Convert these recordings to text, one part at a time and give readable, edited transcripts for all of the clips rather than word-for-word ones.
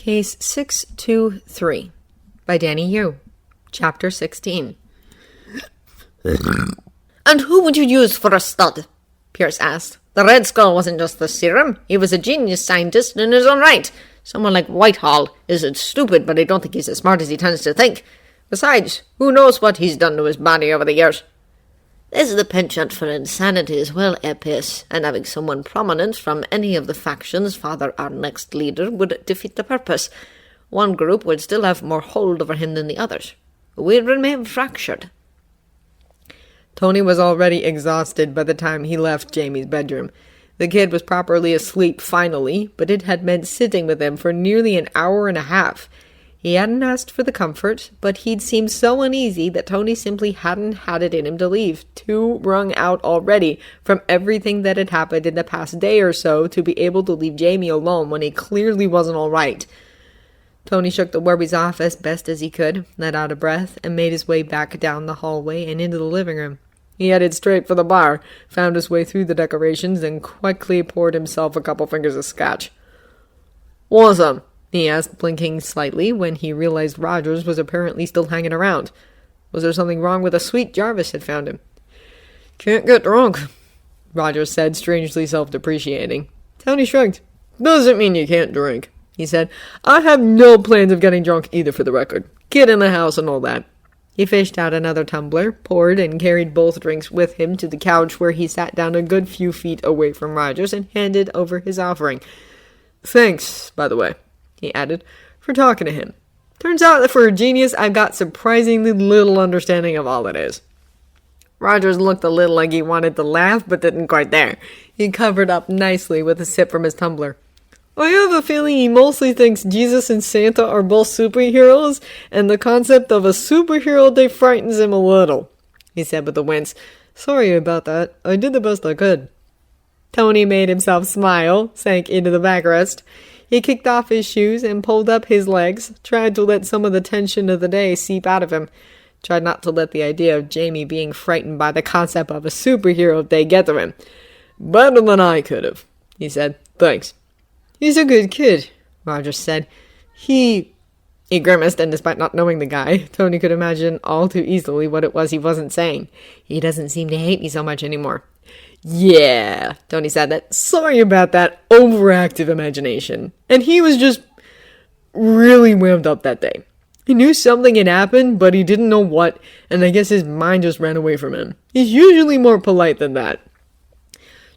Case 623 by Danny Yu. Chapter 16. "And who would you use for a stud?" Pierce asked. "The Red Skull wasn't just the serum. He was a genius scientist in his own right. Someone like Whitehall isn't stupid, but I don't think he's as smart as he tends to think. Besides, who knows what he's done to his body over the years?" "There's the penchant for insanity as well, Pierce, and having someone prominent from any of the factions father our next leader would defeat the purpose. One group would still have more hold over him than the others. We'd remain fractured." Tony was already exhausted by the time he left Jamie's bedroom. The kid was properly asleep finally, but it had meant sitting with him for nearly an hour and a half. He hadn't asked for the comfort, but he'd seemed so uneasy that Tony simply hadn't had it in him to leave, too wrung out already from everything that had happened in the past day or so to be able to leave Jamie alone when he clearly wasn't all right. Tony shook the worries off as best as he could, let out a breath, and made his way back down the hallway and into the living room. He headed straight for the bar, found his way through the decorations, and quickly poured himself a couple fingers of scotch. "Want some?" he asked, blinking slightly when he realized Rogers was apparently still hanging around. Was there something wrong with the sweet Jarvis had found him? "Can't get drunk," Rogers said, strangely self-depreciating. Tony shrugged. "Doesn't mean you can't drink," he said. "I have no plans of getting drunk either, for the record. Kid in the house and all that." He fished out another tumbler, poured, and carried both drinks with him to the couch where he sat down a good few feet away from Rogers and handed over his offering. "Thanks, by the way," he added, "for talking to him. Turns out that for a genius, I've got surprisingly little understanding of all it is." Rogers looked a little like he wanted to laugh, but didn't quite dare. He covered up nicely with a sip from his tumbler. "I have a feeling he mostly thinks Jesus and Santa are both superheroes, and the concept of a superhero day frightens him a little," he said with a wince. "Sorry about that. I did the best I could." Tony made himself smile, sank into the backrest. He kicked off his shoes and pulled up his legs, tried to let some of the tension of the day seep out of him, tried not to let the idea of Jamie being frightened by the concept of a superhero day get to him. "Better than I could have," he said. "Thanks." "He's a good kid," Rogers said. He grimaced, and despite not knowing the guy, Tony could imagine all too easily what it was he wasn't saying. "He doesn't seem to hate me so much anymore." "Yeah," Tony said that. "Sorry about that overactive imagination." And he was just really wound up that day. He knew something had happened, but he didn't know what, and I guess his mind just ran away from him. He's usually more polite than that.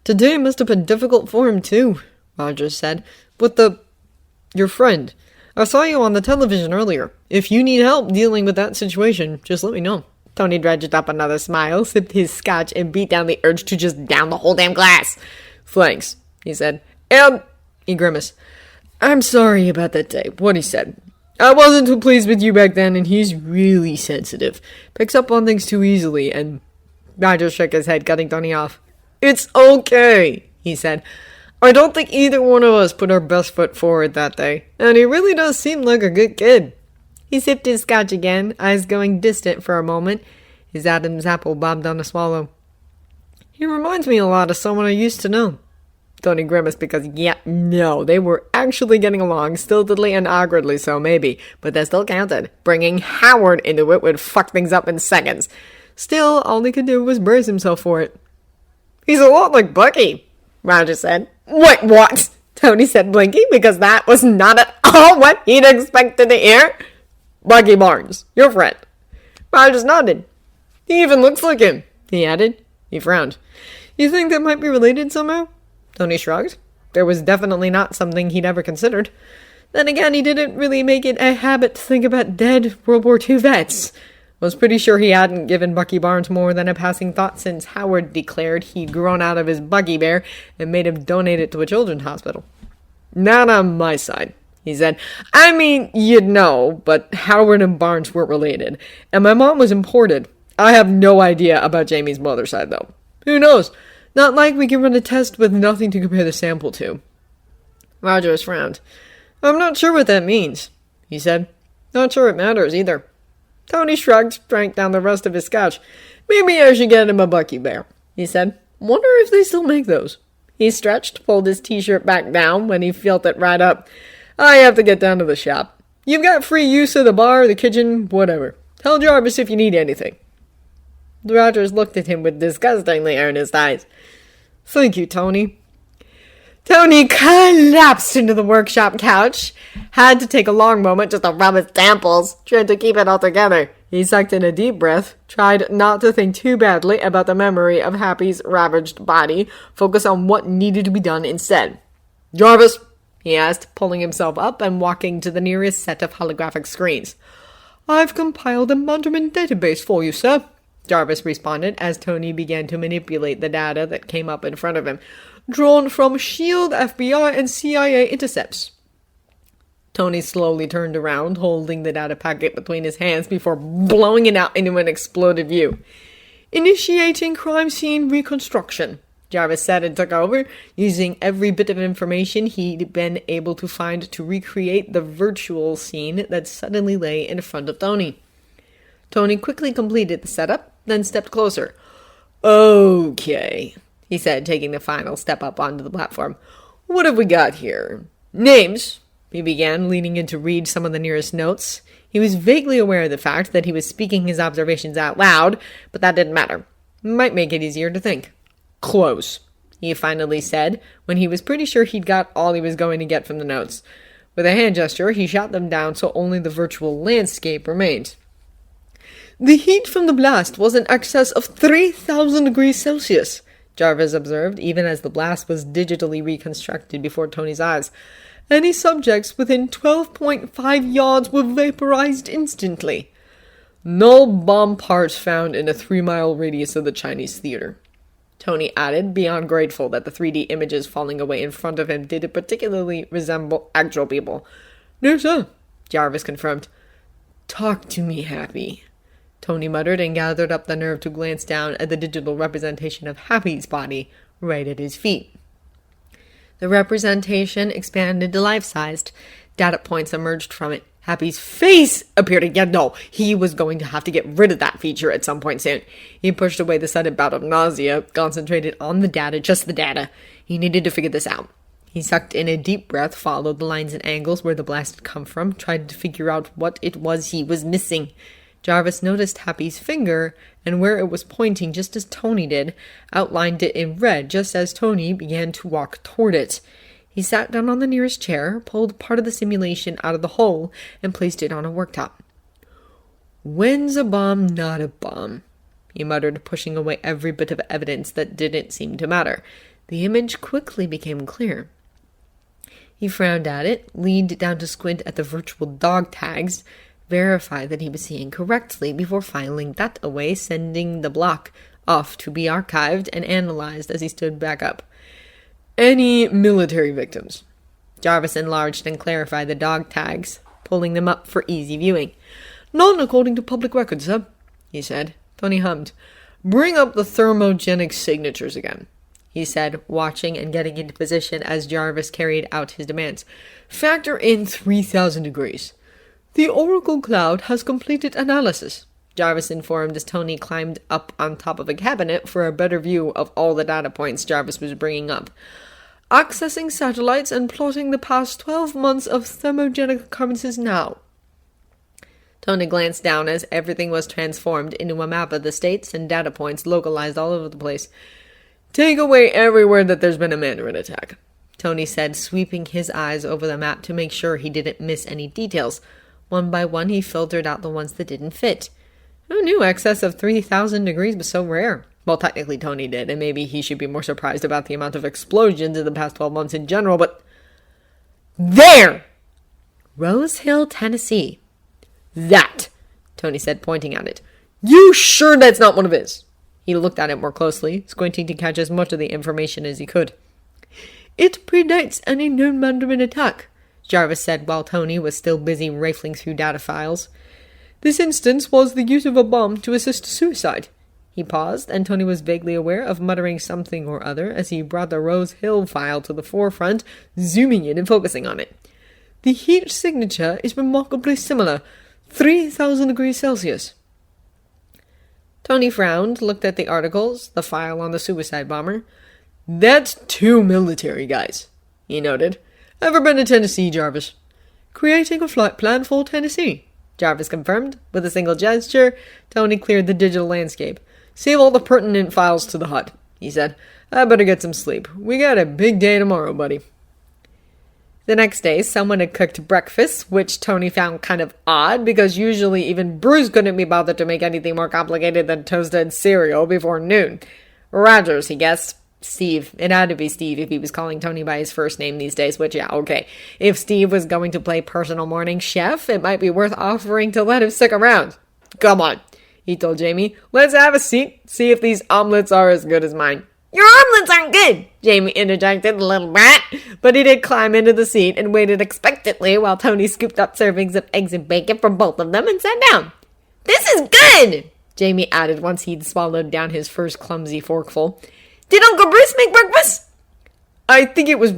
"Today must have been difficult for him, too," Rogers said. "With your friend. I saw you on the television earlier. If you need help dealing with that situation, just let me know." Tony dredged up another smile, sipped his scotch, and beat down the urge to just down the whole damn glass. "Thanks," he said. "And," he grimaced, "I'm sorry about that day," what he said. "I wasn't too pleased with you back then, and he's really sensitive. Picks up on things too easily, and..." Rogers shook his head, cutting Tony off. "It's okay," he said. "I don't think either one of us put our best foot forward that day, and he really does seem like a good kid." He sipped his scotch again, eyes going distant for a moment. His Adam's apple bobbed on a swallow. "He reminds me a lot of someone I used to know." Tony grimaced because, they were actually getting along, stiltedly and awkwardly so, maybe, but that still counted. Bringing Howard into it would fuck things up in seconds. Still, all he could do was brace himself for it. "He's a lot like Bucky," Roger said. "Wait, what?" Tony said, blinking, because that was not at all what he'd expected to hear. "Bucky Barnes, your friend." Rogers nodded. "He even looks like him," he added. He frowned. "You think that might be related somehow?" Tony shrugged. There was definitely not something he'd ever considered. Then again, he didn't really make it a habit to think about dead World War II vets. Was pretty sure he hadn't given Bucky Barnes more than a passing thought since Howard declared he'd grown out of his buggy bear and made him donate it to a children's hospital. "Not on my side," he said. "I mean, you'd know, but Howard and Barnes weren't related, and my mom was imported. I have no idea about Jamie's mother's side, though. Who knows? Not like we can run a test with nothing to compare the sample to." Rogers frowned. "I'm not sure what that means," he said. "Not sure it matters, either." Tony shrugged, drank down the rest of his scotch. "Maybe I should get him a Bucky Bear," he said. "Wonder if they still make those." He stretched, pulled his t-shirt back down when he felt it right up. I have to get down to the shop. You've got free use of the bar, the kitchen, whatever. Tell Jarvis if you need anything." Rogers looked at him with disgustingly earnest eyes. "Thank you, Tony." Tony collapsed into the workshop couch. Had to take a long moment just to rub his temples, trying to keep it all together. He sucked in a deep breath, tried not to think too badly about the memory of Happy's ravaged body, focused on what needed to be done instead. "Jarvis," he asked, pulling himself up and walking to the nearest set of holographic screens. "I've compiled a management database for you, sir," Jarvis responded as Tony began to manipulate the data that came up in front of him, "drawn from SHIELD, FBI, and CIA intercepts." Tony slowly turned around, holding the data packet between his hands before blowing it out into an exploded view. "Initiating crime scene reconstruction," Jarvis said and took over, using every bit of information he'd been able to find to recreate the virtual scene that suddenly lay in front of Tony. Tony quickly completed the setup, then stepped closer. "Okay," he said, taking the final step up onto the platform. "What have we got here? Names," he began, leaning in to read some of the nearest notes. He was vaguely aware of the fact that he was speaking his observations out loud, but that didn't matter. Might make it easier to think. "Close," he finally said, when he was pretty sure he'd got all he was going to get from the notes. With a hand gesture, he shot them down so only the virtual landscape remained. "The heat from the blast was in excess of 3,000 degrees Celsius, Jarvis observed, even as the blast was digitally reconstructed before Tony's eyes. Any subjects within 12.5 yards were vaporized instantly. No bomb parts found in a 3-mile radius of the Chinese theater," Tony added, beyond grateful that the 3D images falling away in front of him didn't particularly resemble actual people. "No, sir," Jarvis confirmed. "Talk to me, Happy," Tony muttered and gathered up the nerve to glance down at the digital representation of Happy's body right at his feet. The representation expanded to life-sized. Data points emerged from it. Happy's face appeared again. No, he was going to have to get rid of that feature at some point soon. He pushed away the sudden bout of nausea, concentrated on the data, just the data. He needed to figure this out. He sucked in a deep breath, followed the lines and angles where the blast had come from, tried to figure out what it was he was missing. Jarvis noticed Happy's finger, and where it was pointing just as Tony did, outlined it in red just as Tony began to walk toward it. He sat down on the nearest chair, pulled part of the simulation out of the hole, and placed it on a worktop. "When's a bomb not a bomb?" he muttered, pushing away every bit of evidence that didn't seem to matter. The image quickly became clear. He frowned at it, leaned down to squint at the virtual dog tags, verify that he was seeing correctly before filing that away, sending the block off to be archived and analyzed as he stood back up. "Any military victims?" Jarvis enlarged and clarified the dog tags, pulling them up for easy viewing. "None according to public records, sir," he said. Tony hummed. "Bring up the thermogenic signatures again," he said, watching and getting into position as Jarvis carried out his demands. "Factor in 3,000 degrees. The Oracle Cloud has completed analysis," Jarvis informed as Tony climbed up on top of a cabinet for a better view of all the data points Jarvis was bringing up. "Accessing satellites and plotting the past 12 months of thermogenic occurrences now." Tony glanced down as everything was transformed into a map of the states and data points localized all over the place. "Take away everywhere that there's been a Mandarin attack," Tony said, sweeping his eyes over the map to make sure he didn't miss any details. One by one, he filtered out the ones that didn't fit. Who knew excess of 3,000 degrees was so rare? Well, technically Tony did, and maybe he should be more surprised about the amount of explosions in the past 12 months in general, but... There! Rose Hill, Tennessee. "That," Tony said, pointing at it. "You sure that's not one of his?" He looked at it more closely, squinting to catch as much of the information as he could. "It predates any known Mandarin attack," Jarvis said while Tony was still busy rifling through data files. "This instance was the use of a bomb to assist suicide." He paused, and Tony was vaguely aware of muttering something or other as he brought the Rose Hill file to the forefront, zooming in and focusing on it. "The heat signature is remarkably similar, 3,000 degrees Celsius." Tony frowned, looked at the articles, the file on the suicide bomber. "That's 2 military guys," he noted. "Ever been to Tennessee, Jarvis? Creating a flight plan for Tennessee, Jarvis confirmed. With a single gesture, Tony cleared the digital landscape. Save all the pertinent files to the hut, he said. I better get some sleep. We got a big day tomorrow, buddy. The next day, someone had cooked breakfast, which Tony found kind of odd because usually even Bruce couldn't be bothered to make anything more complicated than toasted cereal before noon. Rogers, he guessed. Steve. It had to be Steve if he was calling Tony by his first name these days, which, yeah, okay. If Steve was going to play personal morning chef, it might be worth offering to let him stick around. Come on, he told Jamie. Let's have a seat, see if these omelets are as good as mine. Your omelets aren't good, Jamie interjected, the little brat. But he did climb into the seat and waited expectantly while Tony scooped up servings of eggs and bacon from both of them and sat down. This is good, Jamie added once he'd swallowed down his first clumsy forkful. Did Uncle Bruce make breakfast? I think it was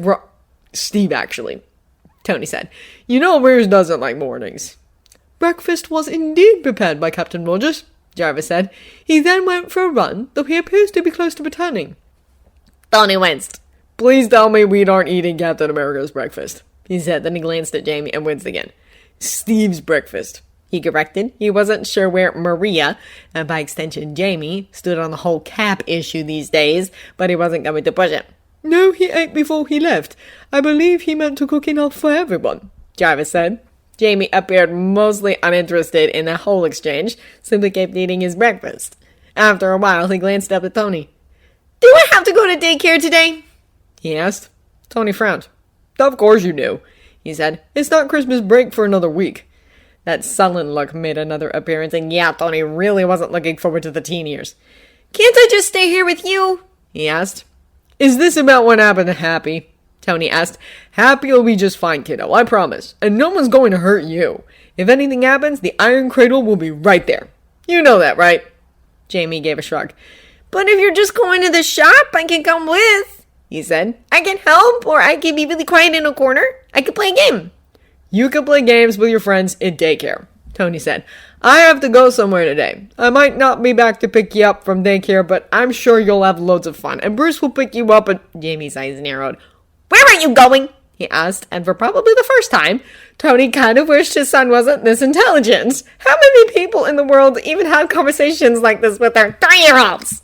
Steve, actually, Tony said. You know Bruce doesn't like mornings. Breakfast was indeed prepared by Captain Rogers, Jarvis said. He then went for a run, though he appears to be close to returning. Tony winced. Please tell me we aren't eating Captain America's breakfast, he said. Then he glanced at Jamie and winced again. Steve's breakfast, he corrected. He wasn't sure where Maria, and by extension Jamie, stood on the whole Cap issue these days, but he wasn't going to push it. No, he ate before he left. I believe he meant to cook enough for everyone, Jarvis said. Jamie appeared mostly uninterested in the whole exchange, simply kept eating his breakfast. After a while, he glanced up at Tony. Do I have to go to daycare today? He asked. Tony frowned. Of course you do, he said. It's not Christmas break for another week. That sullen look made another appearance, and yeah, Tony really wasn't looking forward to the teen years. Can't I just stay here with you? He asked. Is this about what happened to Happy? Tony asked. Happy will be just fine, kiddo, I promise. And no one's going to hurt you. If anything happens, the Iron Cradle will be right there. You know that, right? Jamie gave a shrug. But if you're just going to the shop, I can come with, he said. I can help, or I can be really quiet in a corner. I can play a game. You can play games with your friends in daycare, Tony said. I have to go somewhere today. I might not be back to pick you up from daycare, but I'm sure you'll have loads of fun. And Bruce will pick you up and... Jamie's eyes narrowed. Where are you going? He asked, and for probably the first time, Tony kind of wished his son wasn't this intelligent. How many people in the world even have conversations like this with their 3-year-olds?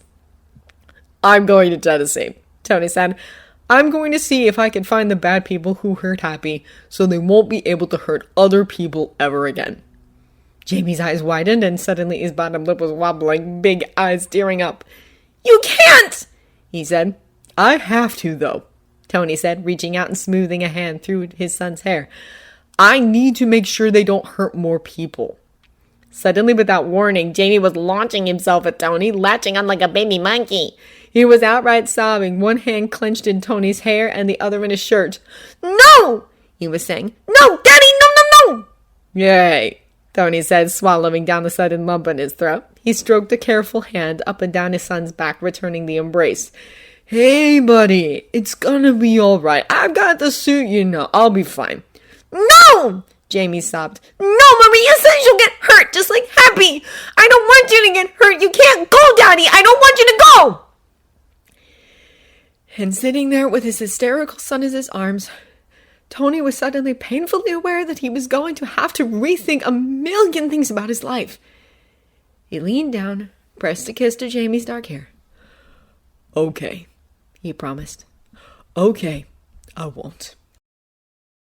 I'm going to Tennessee, Tony said. I'm going to see if I can find the bad people who hurt Happy so they won't be able to hurt other people ever again. Jamie's eyes widened and suddenly his bottom lip was wobbling, big eyes tearing up. You can't, he said. I have to, though, Tony said, reaching out and smoothing a hand through his son's hair. I need to make sure they don't hurt more people. Suddenly, without warning, Jamie was launching himself at Tony, latching on like a baby monkey. He was outright sobbing, one hand clenched in Tony's hair and the other in his shirt. No, he was saying. No, Daddy, no. Yay, Tony said, swallowing down the sudden lump in his throat. He stroked a careful hand up and down his son's back, returning the embrace. Hey, buddy, it's gonna be all right. I've got the suit, you know. I'll be fine. No, Jamie sobbed. No, Maria says you'll get hurt, just like Happy. I don't want you to get hurt. You can't go, Daddy. I don't want you to go. And sitting there with his hysterical son in his arms, Tony was suddenly painfully aware that he was going to have to rethink a million things about his life. He leaned down, pressed a kiss to Jamie's dark hair. Okay, he promised. Okay, I won't.